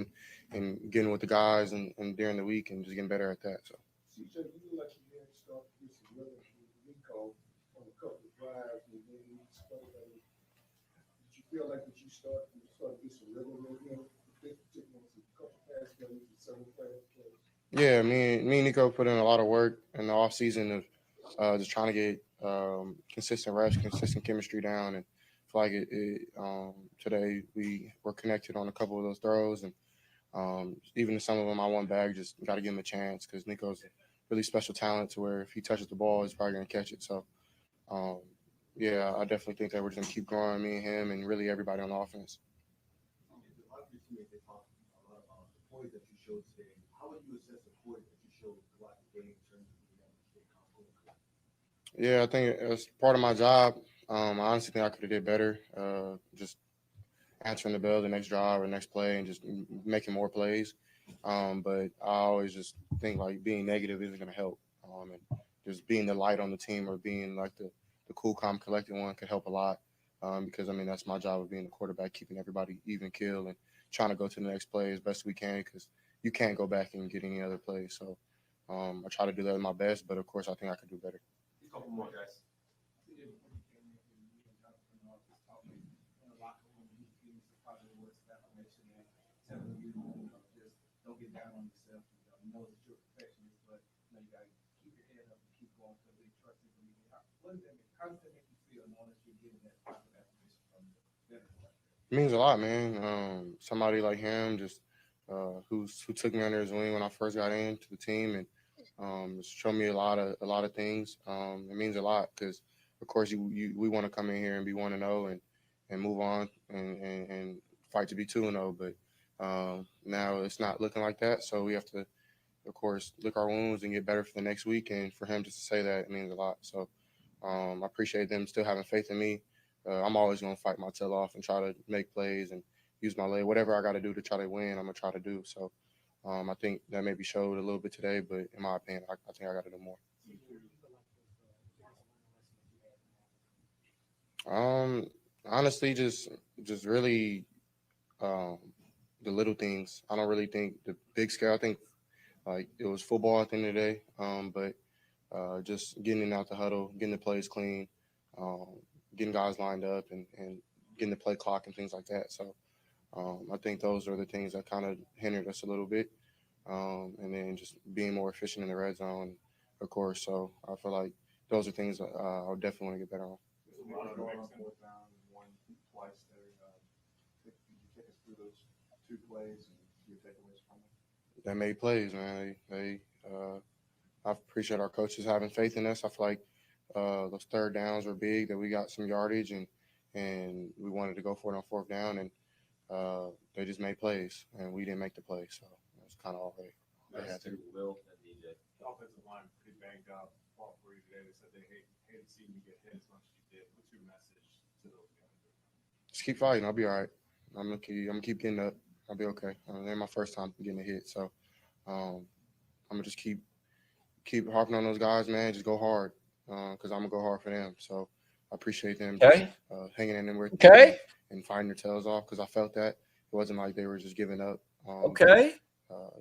and getting with the guys and during the week and just getting better at that. So. CJ, you like you had start this rhythm with DeMeco on a couple of drives, and then you started. Did you feel like that you started to get some rhythm with him? This particular was a couple pass plays and several pass plays. Yeah, me and Nico put in a lot of work in the off season of just trying to get consistent reps, consistent chemistry down, and I feel like today we were connected on a couple of those throws, and even some of them I won back. Just got to give him a chance because Nico's a really special talent to where if he touches the ball, he's probably gonna catch it. So yeah, I definitely think that we're just gonna keep growing, me and him, and really everybody on offense. Yeah, I think it's part of my job. I honestly think I could have did better. Just answering the bell the next drive or next play and just making more plays. But I always just think like being negative isn't going to help. And just being the light on the team or being like the cool, calm, collected one could help a lot. Because I mean that's my job of being the quarterback, keeping everybody even keel and trying to go to the next play as best we can because you can't go back and get any other plays. So I try to do that my best, but of course I think I could do better. A couple more guys. Don't get down on yourself. You know that you're a perfectionist, but you got to keep your head up and keep going because they trust you. What does that mean? How does that make you feel knowing that you're getting that positive affirmation from the veterans? It means a lot, man. Somebody like him just who took me under his wing when I first got into the team and just showed me a lot of things. It means a lot because, of course, we want to come in here and be 1-0 and move on and fight to be 2-0, but now it's not looking like that. So we have to, of course, lick our wounds and get better for the next week. And for him just to say that, it means a lot. So I appreciate them still having faith in me. I'm always going to fight my tail off and try to make plays and use my leg. Whatever I got to do to try to win, I'm going to try to do. So I think that maybe showed a little bit today, but in my opinion, I think I got to do more. Honestly, just really the little things. I don't really think the big scale. I think like it was football at the end of the day, but just getting in out the huddle, getting the plays clean, getting guys lined up, and getting the play clock and things like that. So I think those are the things that kind of hindered us a little bit, and then just being more efficient in the red zone, of course. So I feel like those are things I definitely want to get better on. Two plays and your takeaways from it? They made plays, man. I appreciate our coaches having faith in us. I feel like those third downs were big, that we got some yardage and we wanted to go for it on fourth down, and they just made plays, and we didn't make the play. So that's kind of all they had to do. Will and DJ. The offensive line pretty banged up. Fought for you today. They said they hated seeing you get hit as much as you did. What's your message to those guys? Just keep fighting. I'll be all right. I'm gonna keep getting up. I'll be okay. It's my first time getting a hit, so I'm gonna just keep harping on those guys, man. Just go hard, because I'm gonna go hard for them. So I appreciate them hanging in there with me and fighting their tails off, because I felt that it wasn't like they were just giving up.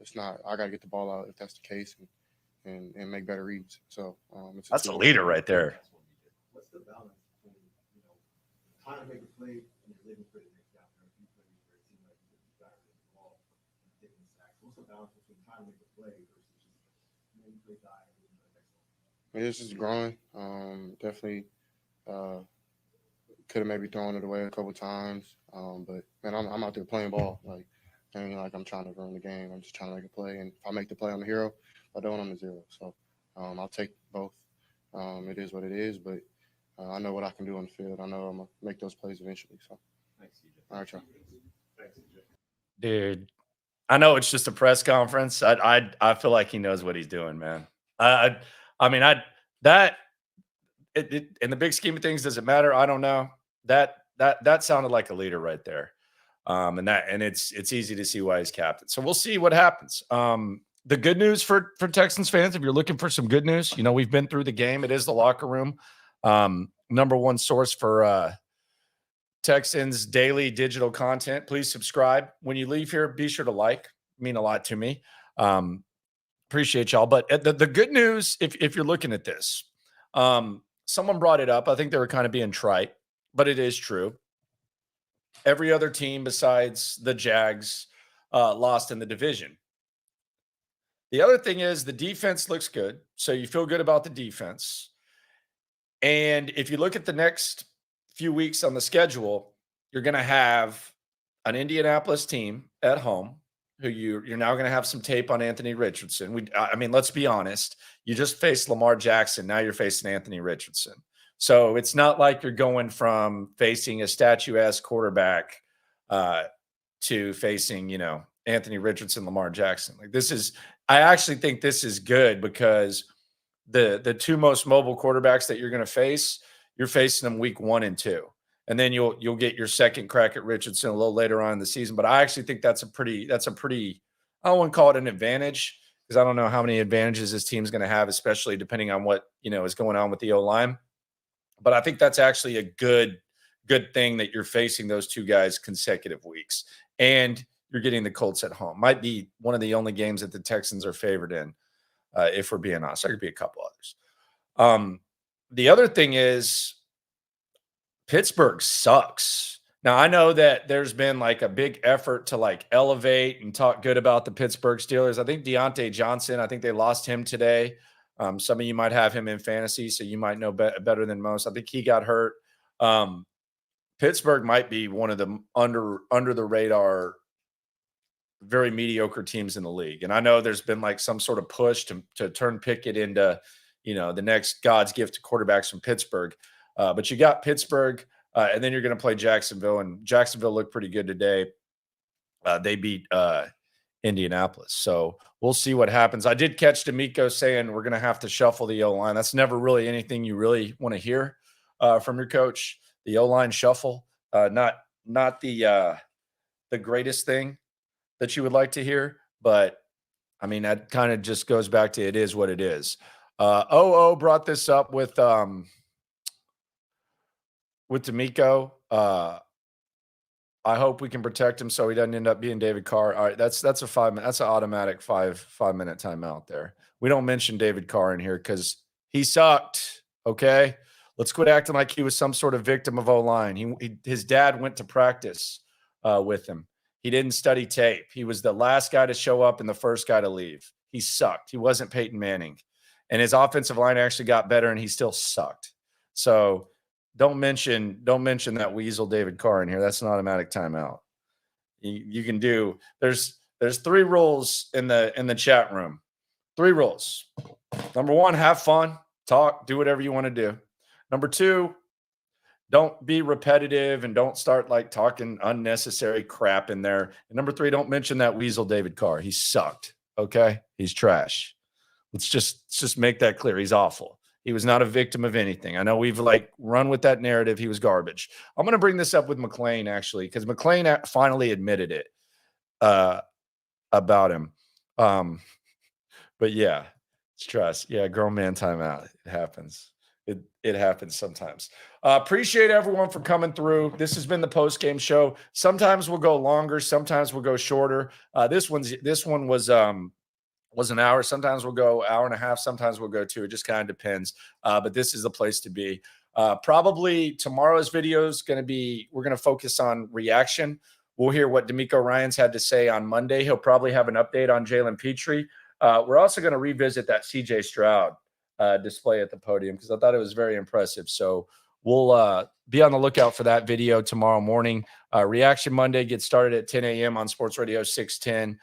it's not. I got to get the ball out if that's the case, and make better reads. So it's That's a team leader effort. right there. What's the balance between, trying to make a play and you're living for the next down? There are a few plays where it seems like you're better than the ball and taking sacks. What's the balance between trying to make a play versus just making play die and moving to the next one? It's just growing. Definitely could have maybe thrown it away a couple times. But man, I'm out there playing ball. Like, I mean, like I'm trying to run the game. I'm just trying to make a play. And if I make the play, I'm the hero. If I don't, I'm the zero. So I'll take both. It is what it is. But I know what I can do on the field. I know I'm gonna make those plays eventually. So Thanks, CJ. all right, y'all. Thanks, CJ. Dude, I know it's just a press conference. I feel like he knows what he's doing, man. I mean, that in the big scheme of things, does it matter? I don't know. That sounded like a leader right there. And it's easy to see why he's captain. So we'll see what happens. The good news for Texans fans, if you're looking for some good news, we've been through the game. It is the locker room. Number one source for Texans daily digital content. Please subscribe. When you leave here, be sure to like. Mean a lot to me. Appreciate y'all. But the good news, if you're looking at this, someone brought it up. I think they were kind of being trite, but it is true. Every other team besides the Jags lost in the division. The other thing is the defense looks good. So you feel good about the defense. And if you look at the next few weeks on the schedule, you're going to have an Indianapolis team at home who you're now going to have some tape on Anthony Richardson. I mean, let's be honest. You just faced Lamar Jackson. Now you're facing Anthony Richardson. So it's not like you're going from facing a statuesque quarterback to facing, Anthony Richardson, Lamar Jackson. I actually think this is good because the two most mobile quarterbacks that you're going to face, you're facing them week 1 and 2. And then you'll get your second crack at Richardson a little later on in the season. But I actually think that's a pretty, I don't want to call it an advantage because I don't know how many advantages this team's going to have, especially depending on what, is going on with the O-line. But I think that's actually a good thing that you're facing those two guys consecutive weeks. And you're getting the Colts at home. Might be one of the only games that the Texans are favored in, if we're being honest. There could be a couple others. The other thing is Pittsburgh sucks. Now, I know that there's been like a big effort to elevate and talk good about the Pittsburgh Steelers. I think Deontay Johnson, I think they lost him today. Some of you might have him in fantasy, so you might know better than most. I think he got hurt. Pittsburgh might be one of the under the radar, very mediocre teams in the league. And I know there's been some sort of push to turn Pickett into, the next God's gift to quarterbacks from Pittsburgh. But you got Pittsburgh, and then you're going to play Jacksonville, and Jacksonville looked pretty good today. They beat Indianapolis. So we'll see what happens. I did catch DeMeco saying we're going to have to shuffle the O-line. That's never really anything you really want to hear from your coach. The O-line shuffle, not the greatest thing that you would like to hear, but I mean, that kind of just goes back to it is what it is. OO brought this up with DeMeco. I hope we can protect him so he doesn't end up being David Carr. All right, that's a 5 minute. That's an automatic 5-minute timeout there. We don't mention David Carr in here because he sucked. Okay, let's quit acting like he was some sort of victim of O-line. His dad went to practice with him. He didn't study tape. He was the last guy to show up and the first guy to leave. He sucked. He wasn't Peyton Manning, and his offensive line actually got better, and he still sucked. So. Don't mention that weasel David Carr in here. That's an automatic timeout. You can do. There's 3 rules in the chat room. 3 rules. Number 1, have fun, talk, do whatever you want to do. Number 2, don't be repetitive and don't start talking unnecessary crap in there. And number 3, don't mention that weasel David Carr. He sucked. Okay, he's trash. Let's just make that clear. He's awful. He was not a victim of anything. I know we've run with that narrative. He was garbage. I'm going to bring this up with McClain actually, because McClain finally admitted it about him. But yeah, it's trust. Yeah, grown man timeout. It happens. It happens sometimes. Appreciate everyone for coming through. This has been the post-game show. Sometimes we'll go longer, sometimes we'll go shorter. This one was an hour. Sometimes we'll go hour and a half, sometimes we'll go 2. It just kind of depends. But this is the place to be. Probably tomorrow's video is going to be, we're going to focus on reaction. We'll hear what DeMeco Ryans had to say on Monday. He'll probably have an update on Jalen Petrie. We're also going to revisit that CJ Stroud display at the podium because I thought it was very impressive. So we'll be on the lookout for that video tomorrow morning. Reaction Monday gets started at 10 a.m. on Sports Radio 610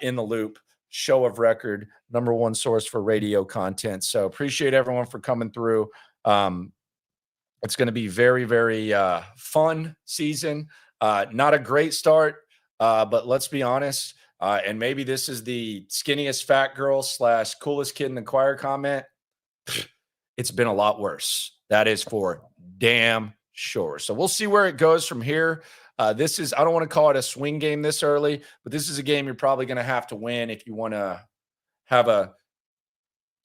in the Loop. Show of record, #1 source for radio content. So appreciate everyone for coming through. It's going to be very, very fun season. Not a great start, but let's be honest. And maybe this is the skinniest fat girl / coolest kid in the choir comment. It's been a lot worse. That is for damn sure. So we'll see where it goes from here. This is, I don't want to call it a swing game this early, but this is a game you're probably going to have to win if you want to have a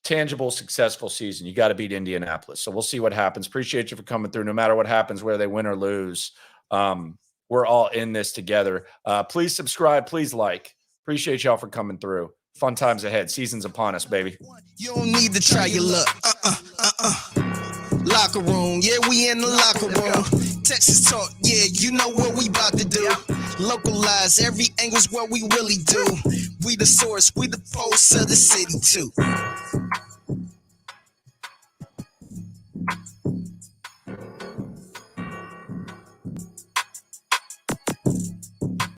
tangible, successful season. You got to beat Indianapolis. So we'll see what happens. Appreciate you for coming through. No matter what happens, whether they win or lose, we're all in this together. Please subscribe. Please like. Appreciate y'all for coming through. Fun times ahead. Season's upon us, baby. You don't need to try your luck. Locker room, yeah, we in the locker room. Texas talk, yeah, you know what we about to do. Localize, every angle's what we really do. We the source, we the pulse of the city too.